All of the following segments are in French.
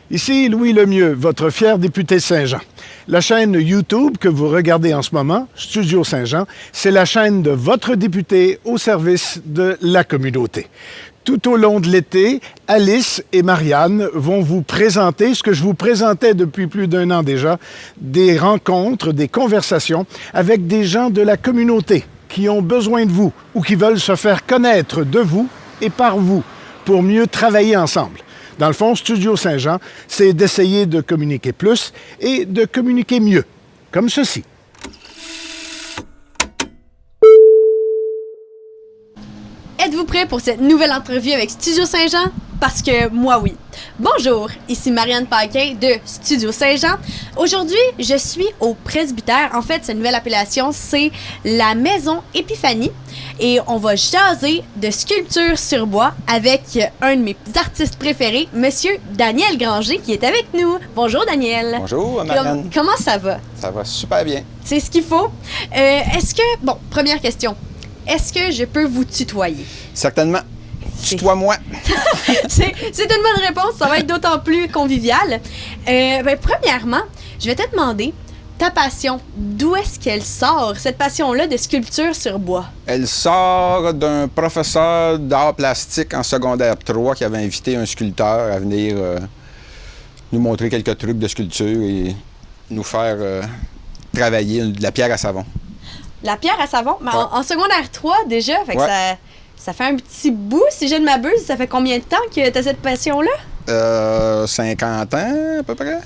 Ici Louis Lemieux, votre fier député Saint-Jean. La chaîne YouTube que vous regardez en ce moment, Studio Saint-Jean, c'est la chaîne de votre député au service de la communauté. Tout au long de l'été, Alice et Marianne vont vous présenter ce que je vous présentais depuis plus d'un an déjà, des rencontres, des conversations avec des gens de la communauté qui ont besoin de vous ou qui veulent se faire connaître de vous et par vous pour mieux travailler ensemble. Dans le fond, Studio Saint-Jean, c'est d'essayer de communiquer plus et de communiquer mieux, comme ceci. Êtes-vous prêts pour cette nouvelle entrevue avec Studio Saint-Jean? Parce que moi, oui. Bonjour, ici Marianne Paquin de Studio Saint-Jean. Aujourd'hui, je suis au presbytère. En fait, cette nouvelle appellation, c'est la Maison Épiphanie. Et on va jaser de sculpture sur bois avec un de mes artistes préférés, Monsieur Daniel Granger, qui est avec nous. Bonjour, Daniel. Bonjour, Marianne. Comment ça va? Ça va super bien. C'est ce qu'il faut. Bon, première question. Est-ce que je peux vous tutoyer? Certainement. Tutoie-moi. C'est une bonne réponse. Ça va être d'autant plus convivial. Premièrement, je vais te demander ta passion. D'où est-ce qu'elle sort, cette passion-là de sculpture sur bois? Elle sort d'un professeur d'art plastique en secondaire 3 qui avait invité un sculpteur à venir nous montrer quelques trucs de sculpture et nous faire travailler de la pierre à savon. La pierre à savon? Mais ouais. en secondaire 3 déjà, fait que ouais. ça fait un petit bout, si je ne m'abuse. Ça fait combien de temps que tu as cette passion-là? 50 ans à peu près.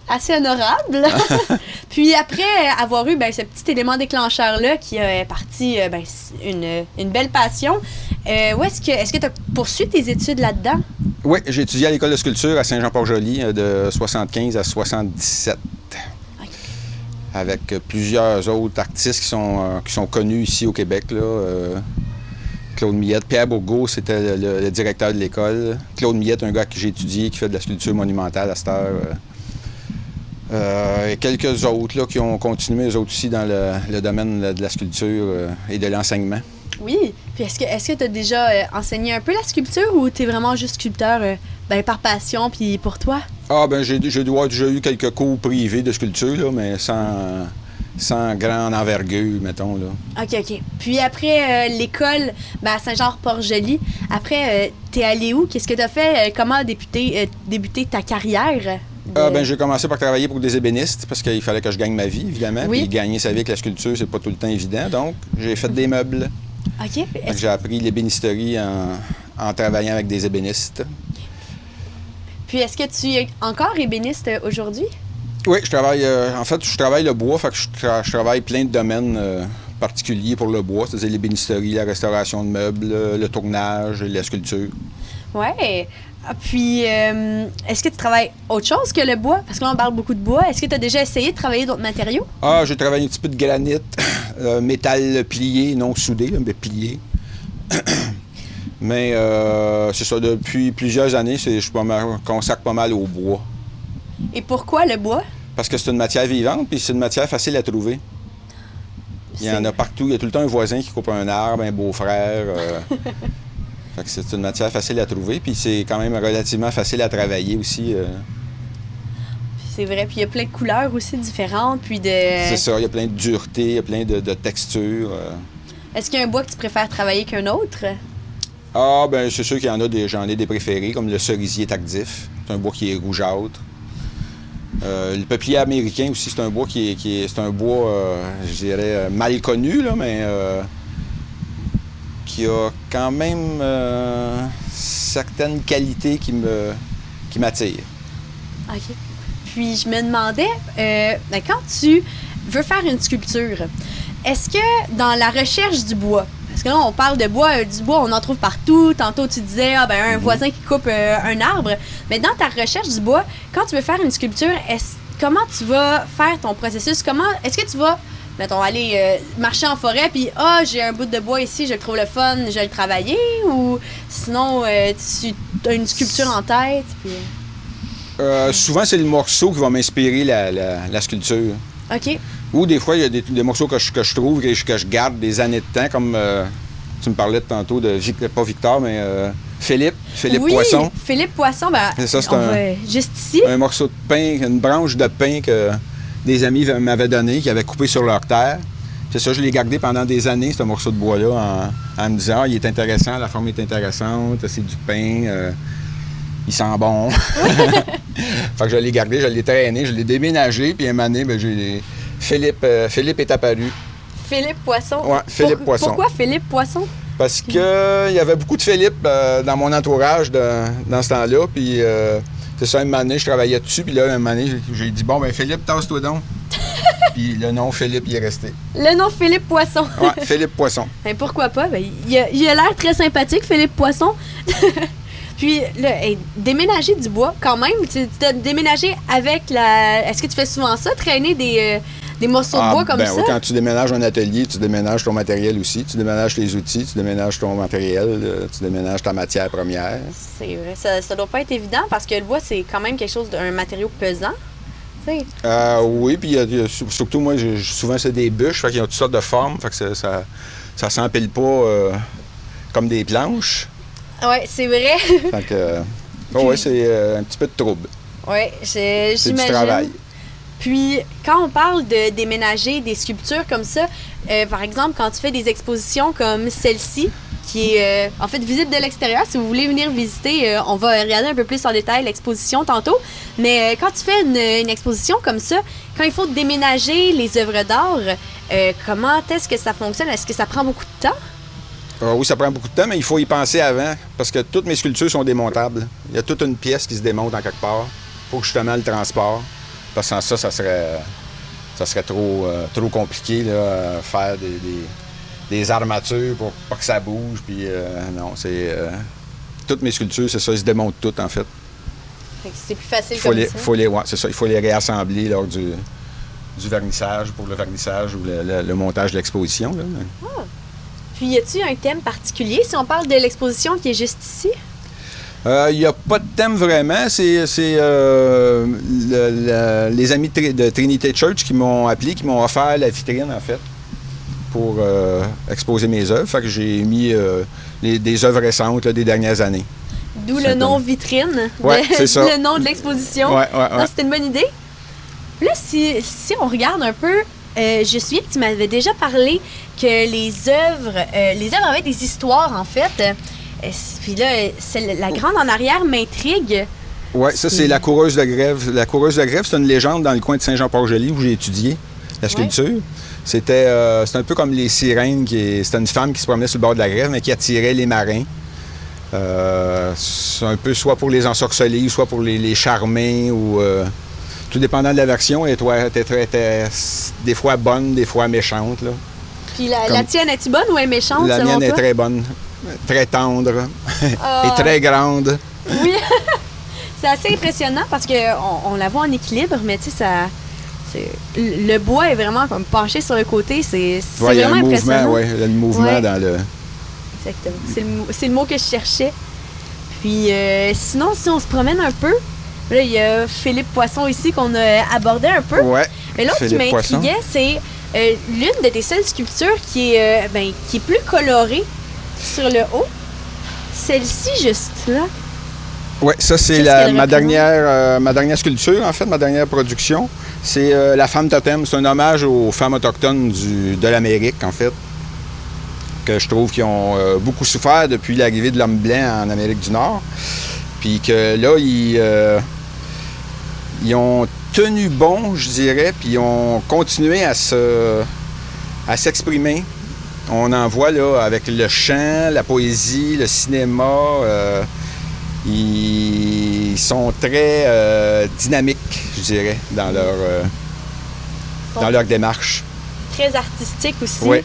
Assez honorable. Puis après avoir eu ce petit élément déclencheur-là qui a parti une belle passion, est-ce que tu as poursuivi tes études là-dedans? Oui, j'ai étudié à l'école de sculpture à Saint-Jean-Port-Joli de 75 à 77. Okay. Avec plusieurs autres artistes qui sont connus ici au Québec, là. Claude Millette. Pierre Bourgault, c'était le directeur de l'école. Claude Millette, un gars avec qui j'ai étudié, qui fait de la sculpture monumentale à cette heure. Et quelques autres là, qui ont continué, eux autres aussi, dans le domaine de la sculpture et de l'enseignement. Oui. Puis est-ce que tu as déjà enseigné un peu la sculpture ou tu es vraiment juste sculpteur par passion puis pour toi? Ah, j'ai déjà eu quelques cours privés de sculpture, là, mais sans grande envergure, mettons, là. OK. Puis après l'école à Saint-Jean-Port-Joli, après, t'es allé où? Qu'est-ce que t'as fait? Comment débuter ta carrière? J'ai commencé par travailler pour des ébénistes parce qu'il fallait que je gagne ma vie, évidemment. Oui. Puis gagner sa vie avec la sculpture, c'est pas tout le temps évident. Donc, j'ai fait des meubles. OK. J'ai appris l'ébénisterie en travaillant avec des ébénistes. Puis est-ce que tu es encore ébéniste aujourd'hui? Oui, je travaille. Je travaille le bois, fait que je travaille plein de domaines particuliers pour le bois, c'est-à-dire l'ébénisterie, la restauration de meubles, le tournage, la sculpture. Oui. Puis, est-ce que tu travailles autre chose que le bois? Parce que là, on parle beaucoup de bois. Est-ce que tu as déjà essayé de travailler d'autres matériaux? Ah, j'ai travaillé un petit peu de granit, métal plié, non soudé, là, mais plié. Mais c'est ça, depuis plusieurs années, je me consacre pas mal au bois. Et pourquoi le bois? Parce que c'est une matière vivante, puis c'est une matière facile à trouver. Il y en a partout. Il y a tout le temps un voisin qui coupe un arbre, un beau-frère. Fait que c'est une matière facile à trouver, puis c'est quand même relativement facile à travailler aussi. C'est vrai, puis il y a plein de couleurs aussi différentes, puis de... C'est ça, il y a plein de dureté, il y a plein de textures. Est-ce qu'il y a un bois que tu préfères travailler qu'un autre? Ah, c'est sûr qu'il y en a j'en ai des préférés, comme le cerisier tardif. C'est un bois qui est rougeâtre. Le peuplier américain aussi, c'est un bois c'est un bois, je dirais, mal connu, là, mais qui a quand même certaines qualités qui m'attirent. OK. Puis je me demandais, quand tu veux faire une sculpture, est-ce que dans la recherche du bois, parce que là, on parle de bois, du bois, on en trouve partout. Tantôt, tu disais, un voisin qui coupe un arbre. Mais dans ta recherche du bois, quand tu veux faire une sculpture, comment tu vas faire ton processus? Est-ce que tu vas, mettons, aller marcher en forêt, puis, j'ai un bout de bois ici, je le trouve le fun, je vais le travailler? Ou sinon, tu as une sculpture en tête? Puis... souvent, c'est le morceau qui va m'inspirer la sculpture. OK. Ou des fois, il y a des morceaux que je trouve, que je garde des années de temps, comme tu me parlais tantôt de, pas Victor, mais Philippe Oui, Poisson. Philippe Poisson, ben, C'est ça, c'est on va juste ici. un morceau de pain, une branche de pain que des amis m'avaient donné, qu'ils avaient coupé sur leur terre. C'est ça, je l'ai gardé pendant des années, ce morceau de bois-là, en me disant, il est intéressant, la forme est intéressante, c'est du pain, il sent bon. Fait que je l'ai gardé, je l'ai traîné, je l'ai déménagé, puis un moment donné, ben, Philippe est apparu. Philippe Poisson. Ouais, Philippe Poisson. Pourquoi Philippe Poisson? Parce qu'il y avait beaucoup de Philippe dans mon entourage dans ce temps-là, puis c'est ça, un moment donné, je travaillais dessus, puis là, un moment donné, j'ai dit, bon, ben Philippe, tasse-toi donc. Puis le nom Philippe, il est resté. Le nom Philippe Poisson. Ouais, Philippe Poisson. Ben, pourquoi pas? Ben, il a l'air très sympathique, Philippe Poisson. Puis, là, déménager du bois, quand même, tu as déménagé avec la... Est-ce que tu fais souvent ça, traîner des morceaux de bois comme ça? Oui, quand tu déménages un atelier, tu déménages ton matériel aussi. Tu déménages tes outils, tu déménages ton matériel, tu déménages ta matière première. C'est vrai. Ça doit pas être évident parce que le bois, c'est quand même quelque chose d'un matériau pesant. Oui, puis surtout, moi, souvent, c'est des bûches, fait qu'ils ont toutes sortes de formes, fait que ça s'empile pas comme des planches. Oui, c'est vrai. Fait que, oui, c'est un petit peu de trouble. Oui, C'est du j'imagine. travail. Puis, quand on parle de déménager des sculptures comme ça, par exemple, quand tu fais des expositions comme celle-ci, qui est en fait visite de l'extérieur, si vous voulez venir visiter, on va regarder un peu plus en détail l'exposition tantôt. Mais quand tu fais une exposition comme ça, quand il faut déménager les œuvres d'art, comment est-ce que ça fonctionne? Est-ce que ça prend beaucoup de temps? Oui, ça prend beaucoup de temps, mais il faut y penser avant, parce que toutes mes sculptures sont démontables. Il y a toute une pièce qui se démonte en quelque part pour justement le transport. Parce que sans ça, ça serait trop compliqué, là, faire des armatures pour pas que ça bouge. Puis non, toutes mes sculptures, c'est ça, ils se démontent toutes, en fait. C'est plus facile comme ça. C'est ça, il faut les réassembler lors du vernissage, pour le vernissage ou le montage de l'exposition. Là. Ah. Puis, y a-t-il un thème particulier si on parle de l'exposition qui est juste ici? Il n'y a pas de thème vraiment. C'est les amis de Trinity Church qui m'ont appelé, qui m'ont offert la vitrine, en fait, pour exposer mes œuvres. Fait que j'ai mis des œuvres récentes là, des dernières années. D'où le nom vitrine. Oui, c'est ça. Le nom de l'exposition. Ouais. C'était une bonne idée. Là, si on regarde un peu, je me souviens que tu m'avais déjà parlé que les œuvres avaient des histoires, en fait. Puis là, la grande en arrière m'intrigue. Oui, ça, c'est la coureuse de grève. La coureuse de grève, c'est une légende dans le coin de Saint-Jean-Port-Joli où j'ai étudié la sculpture. Ouais. C'était un peu comme les sirènes. C'était une femme qui se promenait sur le bord de la grève, mais qui attirait les marins. C'est un peu soit pour les ensorceler, soit pour les charmer, ou tout dépendant de la version. Elle était des fois bonne, des fois méchante. Là. Puis la tienne, est-tu bonne ou est méchante? La mienne est très bonne. Très tendre et très grande. Oui, c'est assez impressionnant parce qu'on la voit en équilibre, mais tu sais, le bois est vraiment comme penché sur le côté. C'est vraiment impressionnant. Oui, il y a le mouvement dans le... Exactement. C'est le mot que je cherchais. Puis sinon, si on se promène un peu, là, il y a Philippe Poisson ici qu'on a abordé un peu. Ouais. Mais l'autre qui m'intriguait, c'est l'une de tes seules sculptures qui est plus colorée sur le haut. Celle-ci, juste là. Oui, ça, c'est ma dernière sculpture, en fait, ma dernière production. C'est la femme totem. C'est un hommage aux femmes autochtones de l'Amérique, en fait, que je trouve qui ont beaucoup souffert depuis l'arrivée de l'homme blanc en Amérique du Nord. Puis que là, ils ont tenu bon, je dirais, puis ils ont continué à s'exprimer. On en voit là avec le chant, la poésie, le cinéma. Ils sont très dynamiques, je dirais, dans leur démarche. Très artistique aussi. Oui.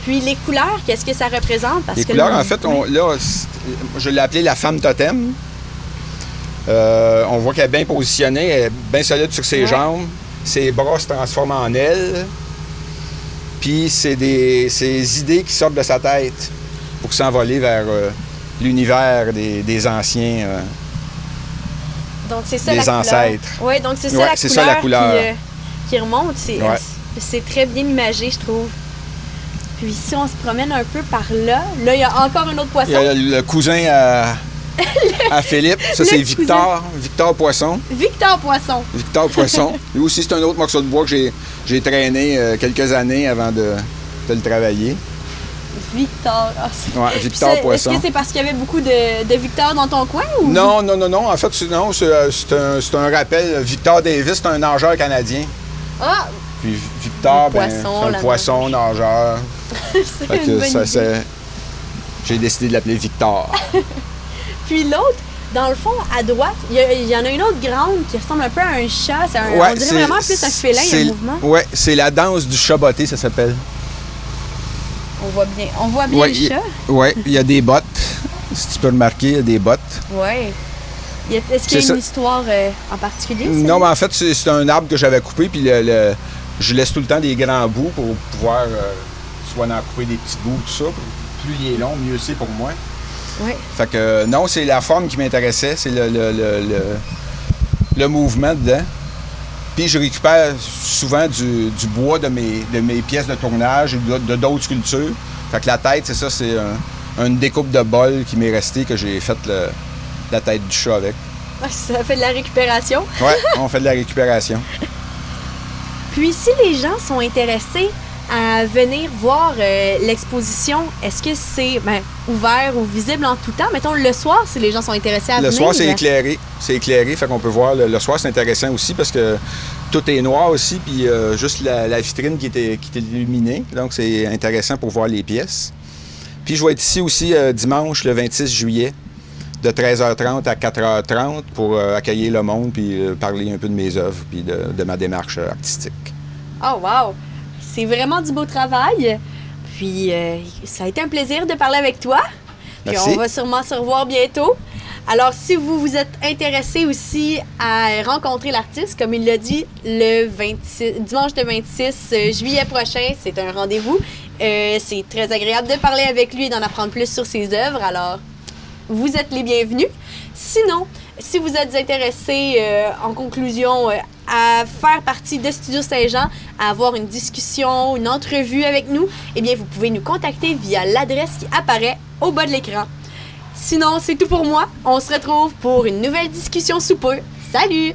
Puis les couleurs, qu'est-ce que ça représente? Les couleurs, en fait, là, je l'ai appelée la femme totem. On voit qu'elle est bien positionnée, elle est bien solide sur ses jambes. Ses bras se transforment en ailes. Puis c'est ces idées qui sortent de sa tête pour s'envoler vers l'univers des anciens. Donc c'est ça des la ancêtres. Oui, donc c'est ça, la couleur qui remonte. C'est très bien imagé, je trouve. Puis si on se promène un peu par là, il y a encore un autre Il poisson. y a le cousin à Philippe, ça c'est Victor, Victor Poisson. Victor Poisson. Victor Poisson. Lui aussi, c'est un autre morceau de bois que j'ai traîné quelques années avant de le travailler. Victor. Ah, Ouais, Victor Poisson. Est-ce que c'est parce qu'il y avait beaucoup de Victor dans ton coin? Ou... Non. En fait, c'est un rappel. Victor Davis, c'est un nageur canadien. Ah! Puis Victor, Poisson, c'est un poisson nageur. C'est une bonne idée. J'ai décidé de l'appeler Victor. Puis l'autre, dans le fond, à droite, il y en a une autre grande qui ressemble un peu à un chat. On dirait vraiment plus un félin, un mouvement. Oui, c'est la danse du chat botté, ça s'appelle. On voit bien le chat. Oui, il y a des bottes. Si tu peux remarquer, il y a des bottes. Oui. Est-ce qu'il y a une histoire en particulier? Non, mais en fait, c'est un arbre que j'avais coupé, puis je laisse tout le temps des grands bouts pour pouvoir soit en couper des petits bouts, tout ça. Plus il est long, mieux c'est pour moi. Oui. Fait que non, c'est la forme qui m'intéressait, c'est le mouvement dedans. Puis je récupère souvent du bois de mes pièces de tournage et de d'autres sculptures. Fait que la tête, c'est ça, c'est une découpe de bol qui m'est restée, que j'ai fait la tête du chat avec. Ça fait de la récupération. Oui, on fait de la récupération. Puis si les gens sont intéressés à venir voir l'exposition, est-ce que c'est ouvert ou visible en tout temps? Mettons le soir, si les gens sont intéressés à venir. Le soir, c'est éclairé. C'est éclairé, fait qu'on peut voir. Le soir, c'est intéressant aussi parce que tout est noir aussi, puis juste la vitrine qui est illuminée. Donc, c'est intéressant pour voir les pièces. Puis, je vais être ici aussi dimanche, le 26 juillet, de 13h30 à 4h30 pour accueillir le monde puis parler un peu de mes œuvres puis de ma démarche artistique. Oh, wow! C'est vraiment du beau travail. Puis, ça a été un plaisir de parler avec toi. Puis, Merci. on va sûrement se revoir bientôt. Alors, si vous vous êtes intéressé aussi à rencontrer l'artiste, comme il l'a dit, dimanche le 26 juillet prochain, c'est un rendez-vous. C'est très agréable de parler avec lui et d'en apprendre plus sur ses œuvres. Alors, vous êtes les bienvenus. Sinon, si vous êtes intéressé, en conclusion, à faire partie de Studio Saint-Jean, à avoir une discussion, une entrevue avec nous, eh bien, vous pouvez nous contacter via l'adresse qui apparaît au bas de l'écran. Sinon, c'est tout pour moi. On se retrouve pour une nouvelle discussion sous peu. Salut!